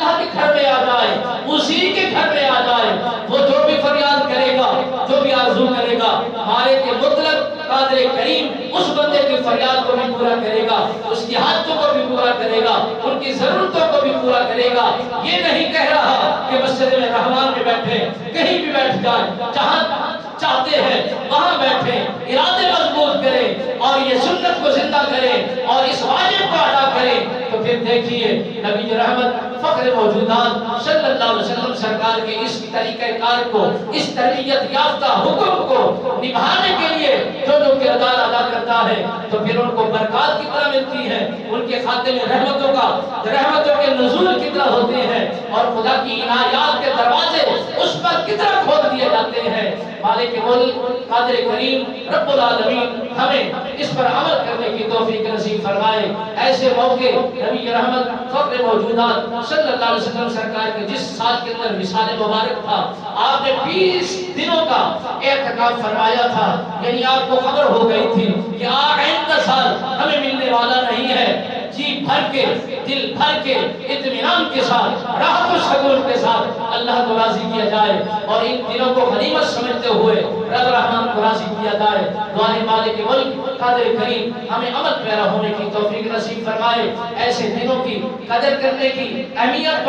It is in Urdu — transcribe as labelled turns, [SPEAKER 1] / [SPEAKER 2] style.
[SPEAKER 1] اللہ کے گھر میں آ جائے، اسی کے گھر میں آ جائے، وہ جو بھی فریاد کرے گا، جو بھی آرزو کرے گا، مالک مطلق قادر کریم اس بندے کی فریاد کو بھی پورا کرے گا، اس کی حاجتوں کو بھی پورا کرے گا، ان کی ضرورتوں کو بھی پورا کرے گا۔ یہ نہیں کہہ رہا کہ مسجد میں رحمان میں بیٹھے، کہیں بھی بیٹھ جائیں، جہاں چاہتے ہیں وہاں بیٹھیں، ارادے مضبوط کریں اور یہ سنت کو زندہ کریں اور اس واجب کو ادا کریں، تو پھر دیکھیے نبی رحمت فخر موجودات صلی اللہ علیہ وسلم سرکار کے اس طریقہ کار کو، اس تربیت یافتہ حکم کو نبھانے کے لیے جو جو کردار ادا کرتا ہے تو پھر ان کو برکات کتنا ملتی ہے، ان کے خاتے میں رحمتوں کے نزول کتنا ہوتے ہیں اور خدا کی عنایات کے دروازے اس پر کتنا کھول دیے جاتے ہیں۔ مالک ملک قادر کریم رب العالمین ہمیں اس پر عمل کرنے کی توفیق نصیب فرمائے۔ ایسے موقع نبی رحمت فخر موجودات صلی اللہ علیہ وسلم سرکار کے جس سال کے اندر وصال مبارک تھا، آپ نے 20 دنوں کا اعتکاف فرمایا تھا، یعنی آپ کو خبر ہو گئی تھی کہ آئندہ سال ہمیں ملنے والا نہیں ہے۔ جی بھر کے، دل بھر کے، اطمینان کے ساتھ، راحت و سکون کے ساتھ اللہ کو راضی کیا جائے اور ان دنوں کو غنیمت سمجھتے ہوئے رب رحمان کو راضی کیا جائے۔ دعائیں مالک ملک قادر کریم ہمیں عمل پیرا ہونے کی توفیق نصیب فرمائے، ایسے دنوں کی قدر کرنے کی اہمیت